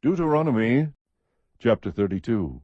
Deuteronomy chapter 32.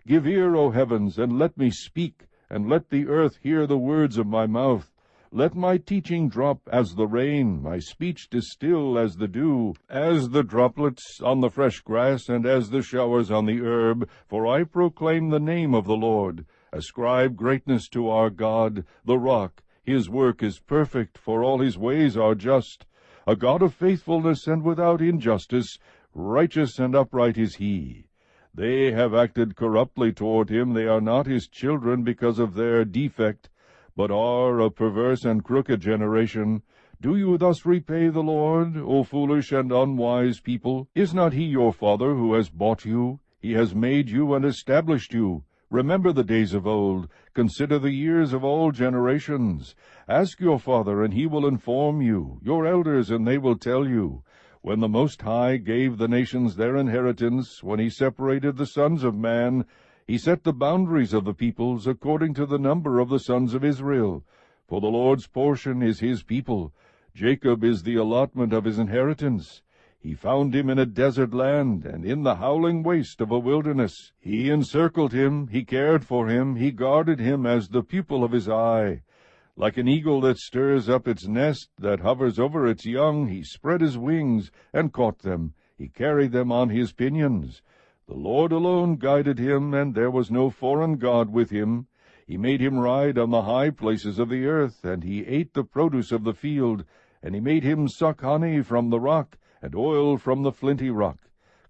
Give ear, O heavens, and let me speak, and let the earth hear the words of my mouth. Let my teaching drop as the rain, my speech distill as the dew, as the droplets on the fresh grass, and as the showers on the herb. For I proclaim the name of the Lord. Ascribe greatness to our God, the rock. His work is perfect, for all his ways are just. A God of faithfulness and without injustice, righteous and upright is he. They have acted corruptly toward him. They are not his children because of their defect, but are a perverse and crooked generation. Do you thus repay the Lord, O foolish and unwise people? Is not he your father who has bought you? He has made you and established you. Remember the days of old. Consider the years of all generations. Ask your father, and he will inform you, your elders, and they will tell you. When the Most High gave the nations their inheritance, when he separated the sons of man, he set the boundaries of the peoples according to the number of the sons of Israel. For the Lord's portion is his people. Jacob is the allotment of his inheritance. He found him in a desert land, and in the howling waste of a wilderness. He encircled him, he cared for him, he guarded him as the pupil of his eye. Like an eagle that stirs up its nest, that hovers over its young, he spread his wings and caught them. He carried them on his pinions. The Lord alone guided him, and there was no foreign god with him. He made him ride on the high places of the earth, and he ate the produce of the field. And he made him suck honey from the rock, and oil from the flinty rock,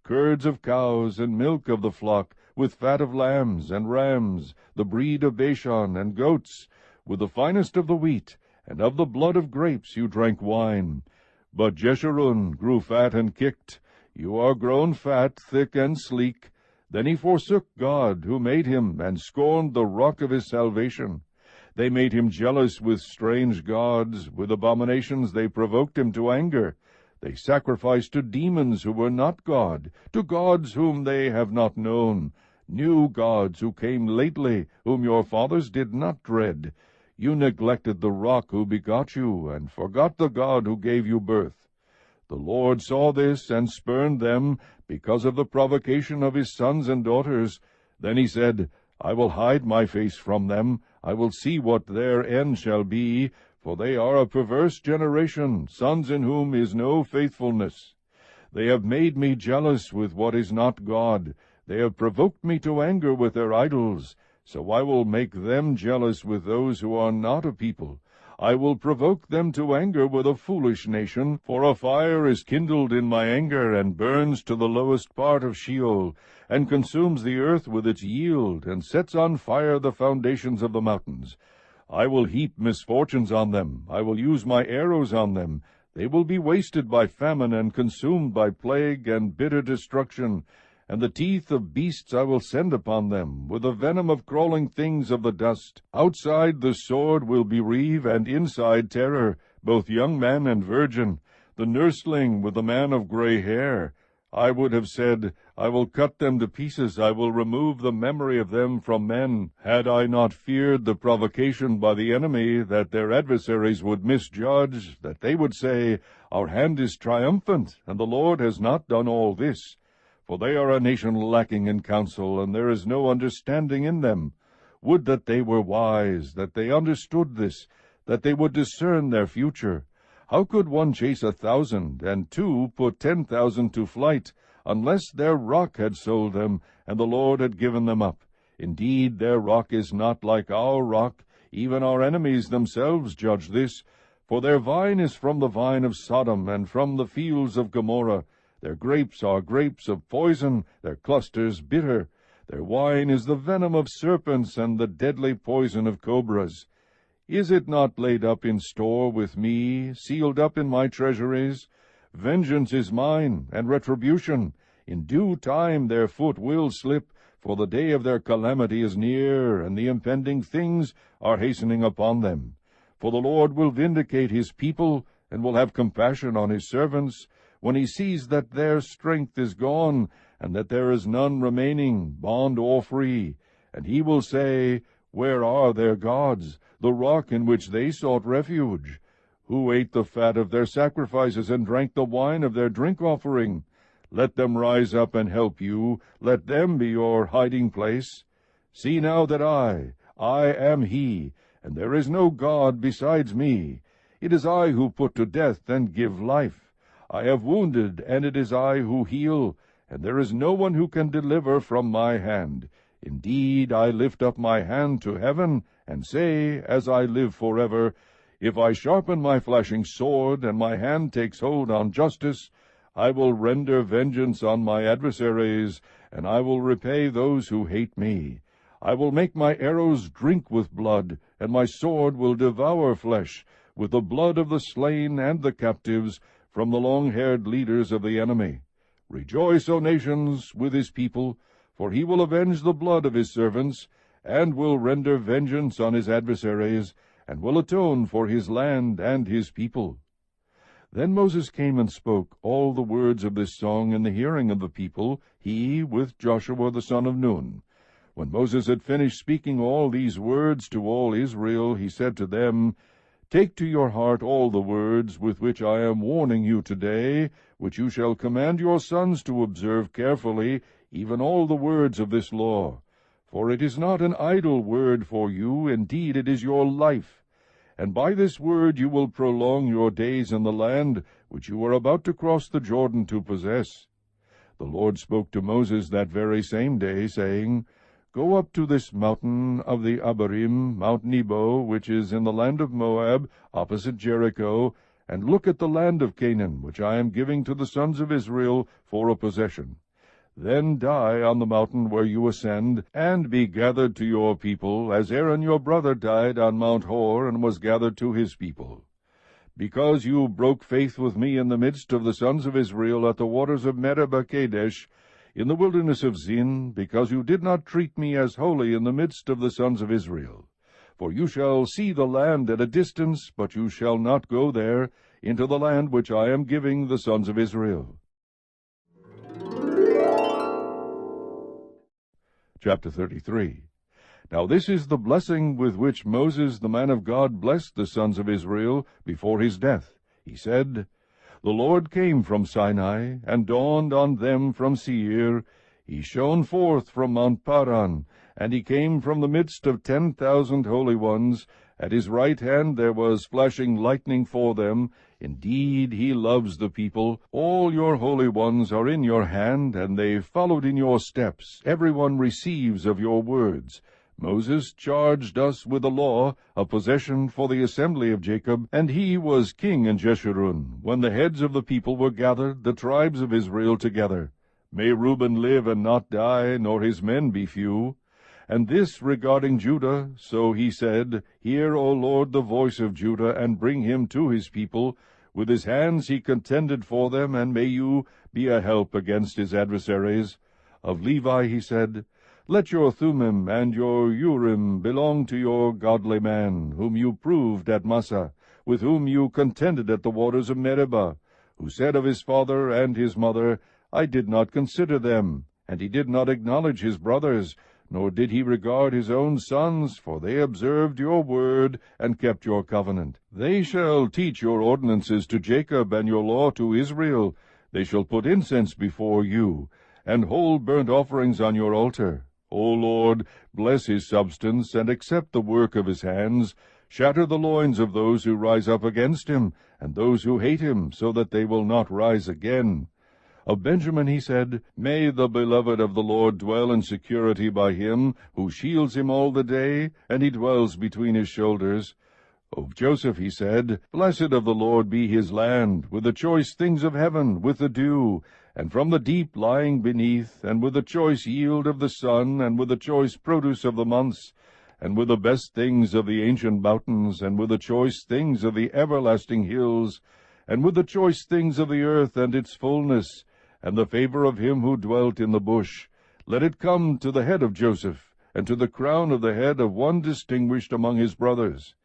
curds of cows, and milk of the flock, with fat of lambs and rams, the breed of Bashan, and goats, with the finest of the wheat, and of the blood of grapes you drank wine. But Jeshurun grew fat and kicked. You are grown fat, thick, and sleek. Then he forsook God, who made him, and scorned the rock of his salvation. They made him jealous with strange gods. With abominations they provoked him to anger. They sacrificed to demons who were not God, to gods whom they have not known, new gods who came lately, whom your fathers did not dread. You neglected the rock who begot you, and forgot the God who gave you birth. The Lord saw this, and spurned them, because of the provocation of his sons and daughters. Then he said, I will hide my face from them. I will see what their end shall be, for they are a perverse generation, sons in whom is no faithfulness. They have made me jealous with what is not God. They have provoked me to anger with their idols. So I will make them jealous with those who are not a people. I will provoke them to anger with a foolish nation, for a fire is kindled in my anger, and burns to the lowest part of Sheol, and consumes the earth with its yield, and sets on fire the foundations of the mountains. I will heap misfortunes on them. I will use my arrows on them. They will be wasted by famine, and consumed by plague and bitter destruction. And the teeth of beasts I will send upon them, with the venom of crawling things of the dust. Outside the sword will bereave, and inside terror, both young man and virgin, the nursling with the man of gray hair. I would have said, I will cut them to pieces, I will remove the memory of them from men, had I not feared the provocation by the enemy, that their adversaries would misjudge, that they would say, Our hand is triumphant, and the Lord has not done all this. For they are a nation lacking in counsel, and there is no understanding in them. Would that they were wise, that they understood this, that they would discern their future. How could one chase 1,000, and 2 put 10,000 to flight, unless their rock had sold them, and the Lord had given them up? Indeed, their rock is not like our rock. Even our enemies themselves judge this. For their vine is from the vine of Sodom, and from the fields of Gomorrah. Their grapes are grapes of poison, their clusters bitter. Their wine is the venom of serpents, and the deadly poison of cobras. Is it not laid up in store with me, sealed up in my treasuries? Vengeance is mine, and retribution. In due time their foot will slip, for the day of their calamity is near, and the impending things are hastening upon them. For the Lord will vindicate his people, and will have compassion on his servants, when he sees that their strength is gone, and that there is none remaining, bond or free. And he will say, Where are their gods, the rock in which they sought refuge? who ate the fat of their sacrifices, and drank the wine of their drink offering. Let them rise up and help you, let them be your hiding place. See now that I am he, and there is no God besides me. It is I who put to death and give life. I have wounded, and it is I who heal, and there is no one who can deliver from my hand. Indeed, I lift up my hand to heaven, and say, as I live forever, if I sharpen my flashing sword, and my hand takes hold on justice, I will render vengeance on my adversaries, and I will repay those who hate me. I will make my arrows drink with blood, and my sword will devour flesh, with the blood of the slain and the captives, from the long-haired leaders of the enemy. Rejoice, O nations, with his people, for he will avenge the blood of his servants, and will render vengeance on his adversaries, and will atone for his land and his people. Then Moses came and spoke all the words of this song in the hearing of the people, he with Joshua the son of Nun. When Moses had finished speaking all these words to all Israel, he said to them, Take to your heart all the words with which I am warning you today, which you shall command your sons to observe carefully, even all the words of this law. For it is not an idle word for you, indeed it is your life. And by this word you will prolong your days in the land which you are about to cross the Jordan to possess. The Lord spoke to Moses that very same day, saying, Go up to this mountain of the Abarim, Mount Nebo, which is in the land of Moab, opposite Jericho, and look at the land of Canaan, which I am giving to the sons of Israel for a possession. Then die on the mountain where you ascend, and be gathered to your people, as Aaron your brother died on Mount Hor, and was gathered to his people. Because you broke faith with me in the midst of the sons of Israel at the waters of Meribah Kadesh, in the wilderness of Zin, because you did not treat me as holy in the midst of the sons of Israel. For you shall see the land at a distance, but you shall not go there, into the land which I am giving the sons of Israel. Chapter 33. Now this is the blessing with which Moses the man of God blessed the sons of Israel before his death. He said, The Lord came from Sinai, and dawned on them from Seir. He shone forth from Mount Paran, and he came from the midst of 10,000 holy ones. At his right hand there was flashing lightning for them. Indeed, he loves the people. All your holy ones are in your hand, and they followed in your steps. Every one receives of your words. Moses charged us with the law, a possession for the assembly of Jacob, and he was king in Jeshurun, when the heads of the people were gathered, the tribes of Israel together. May Reuben live and not die, nor his men be few. And this regarding Judah, so he said, Hear, O Lord, the voice of Judah, and bring him to his people. With his hands he contended for them, and may you be a help against his adversaries. Of Levi he said, Let your Thummim and your Urim belong to your godly man, whom you proved at Massah, with whom you contended at the waters of Meribah, who said of his father and his mother, I did not consider them. And he did not acknowledge his brothers, nor did he regard his own sons, for they observed your word, and kept your covenant. They shall teach your ordinances to Jacob, and your law to Israel. They shall put incense before you, and hold burnt offerings on your altar. O Lord, bless his substance, and accept the work of his hands. Shatter the loins of those who rise up against him, and those who hate him, so that they will not rise again. Of Benjamin he said, May the beloved of the Lord dwell in security by him, who shields him all the day, and he dwells between his shoulders. Of Joseph he said, Blessed of the Lord be his land, with the choice things of heaven, with the dew, and from the deep lying beneath, and with the choice yield of the sun, and with the choice produce of the months, and with the best things of the ancient mountains, and with the choice things of the everlasting hills, and with the choice things of the earth and its fullness, and the favor of him who dwelt in the bush. Let it come to the head of Joseph, and to the crown of the head of one distinguished among his brothers.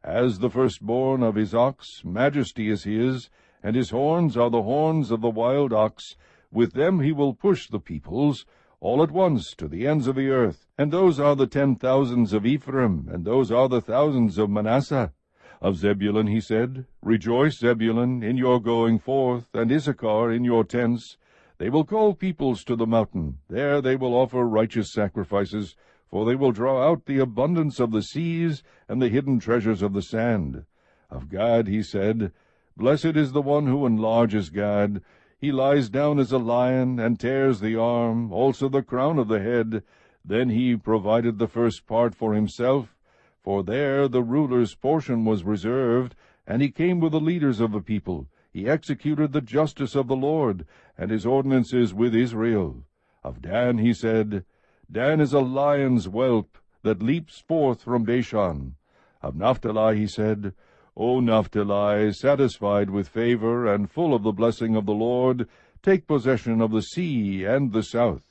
As the firstborn of his ox, majesty is his, and his horns are the horns of the wild ox. With them he will push the peoples, all at once to the ends of the earth. And those are the 10,000s of Ephraim, and those are the thousands of Manasseh. Of Zebulun he said, Rejoice, Zebulun, in your going forth, and Issachar in your tents. They will call peoples to the mountain. There they will offer righteous sacrifices, for they will draw out the abundance of the seas and the hidden treasures of the sand. Of Gad he said, Blessed is the one who enlarges Gad. He lies down as a lion, and tears the arm, also the crown of the head. Then he provided the first part for himself, for there the ruler's portion was reserved, and he came with the leaders of the people. He executed the justice of the Lord, and his ordinances with Israel. Of Dan he said, Dan is a lion's whelp, that leaps forth from Bashan. Of Naphtali he said, O Naphtali, satisfied with favor, and full of the blessing of the Lord, take possession of the sea and the south.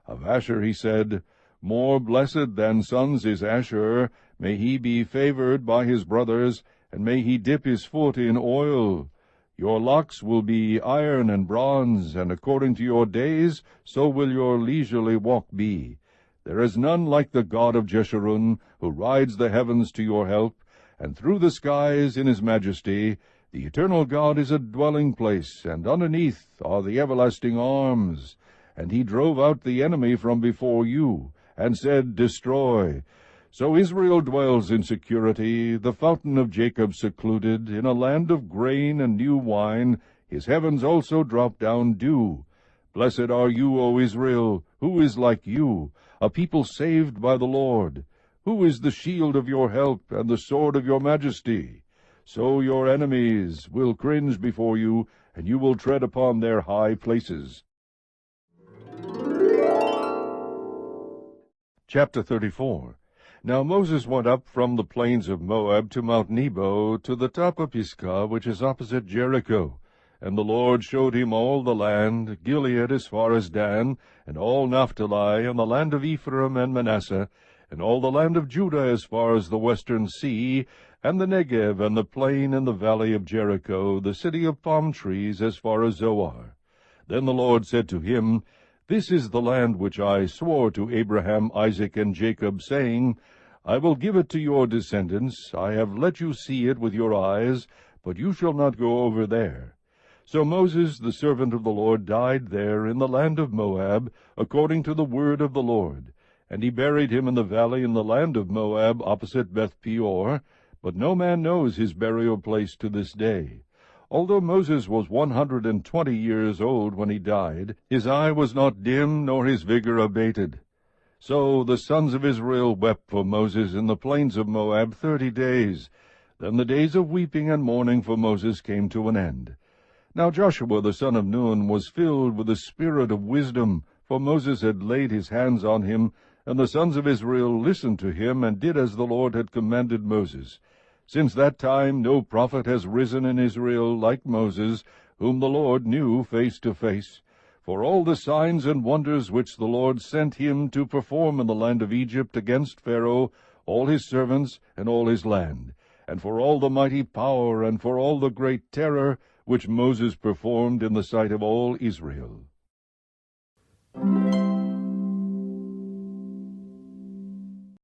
Of Asher he said, More blessed than sons is Asher. May he be favored by his brothers, and may he dip his foot in oil. Your locks will be iron and bronze, and according to your days, so will your leisurely walk be. There is none like the God of Jeshurun, who rides the heavens to your help, and through the skies in his majesty. The eternal God is a dwelling place, and underneath are the everlasting arms. And he drove out the enemy from before you, and said, Destroy. So Israel dwells in security, the fountain of Jacob secluded, in a land of grain and new wine. His heavens also drop down dew. Blessed are you, O Israel. Who is like you, a people saved by the Lord? Who is the shield of your help, and the sword of your majesty? So your enemies will cringe before you, and you will tread upon their high places. Chapter 34. Now Moses went up from the plains of Moab to Mount Nebo, to the top of Pisgah, which is opposite Jericho. And the Lord showed him all the land, Gilead as far as Dan, and all Naphtali, and the land of Ephraim and Manasseh, and all the land of Judah as far as the western sea, and the Negev, and the plain and the valley of Jericho, the city of palm trees, as far as Zoar. Then the Lord said to him, This is the land which I swore to Abraham, Isaac, and Jacob, saying, I will give it to your descendants. I have let you see it with your eyes, but you shall not go over there. So Moses, the servant of the Lord, died there in the land of Moab, according to the word of the Lord. And he buried him in the valley in the land of Moab, opposite Beth-peor, but no man knows his burial place to this day. Although Moses was 120 years old when he died, his eye was not dim, nor his vigor abated. So the sons of Israel wept for Moses in the plains of Moab 30 days. Then the days of weeping and mourning for Moses came to an end. Now Joshua the son of Nun was filled with the spirit of wisdom, for Moses had laid his hands on him, and the sons of Israel listened to him, and did as the Lord had commanded Moses. Since that time no prophet has risen in Israel like Moses, whom the Lord knew face to face. For all the signs and wonders which the Lord sent him to perform in the land of Egypt against Pharaoh, all his servants, and all his land, and for all the mighty power, and for all the great terror which Moses performed in the sight of all Israel.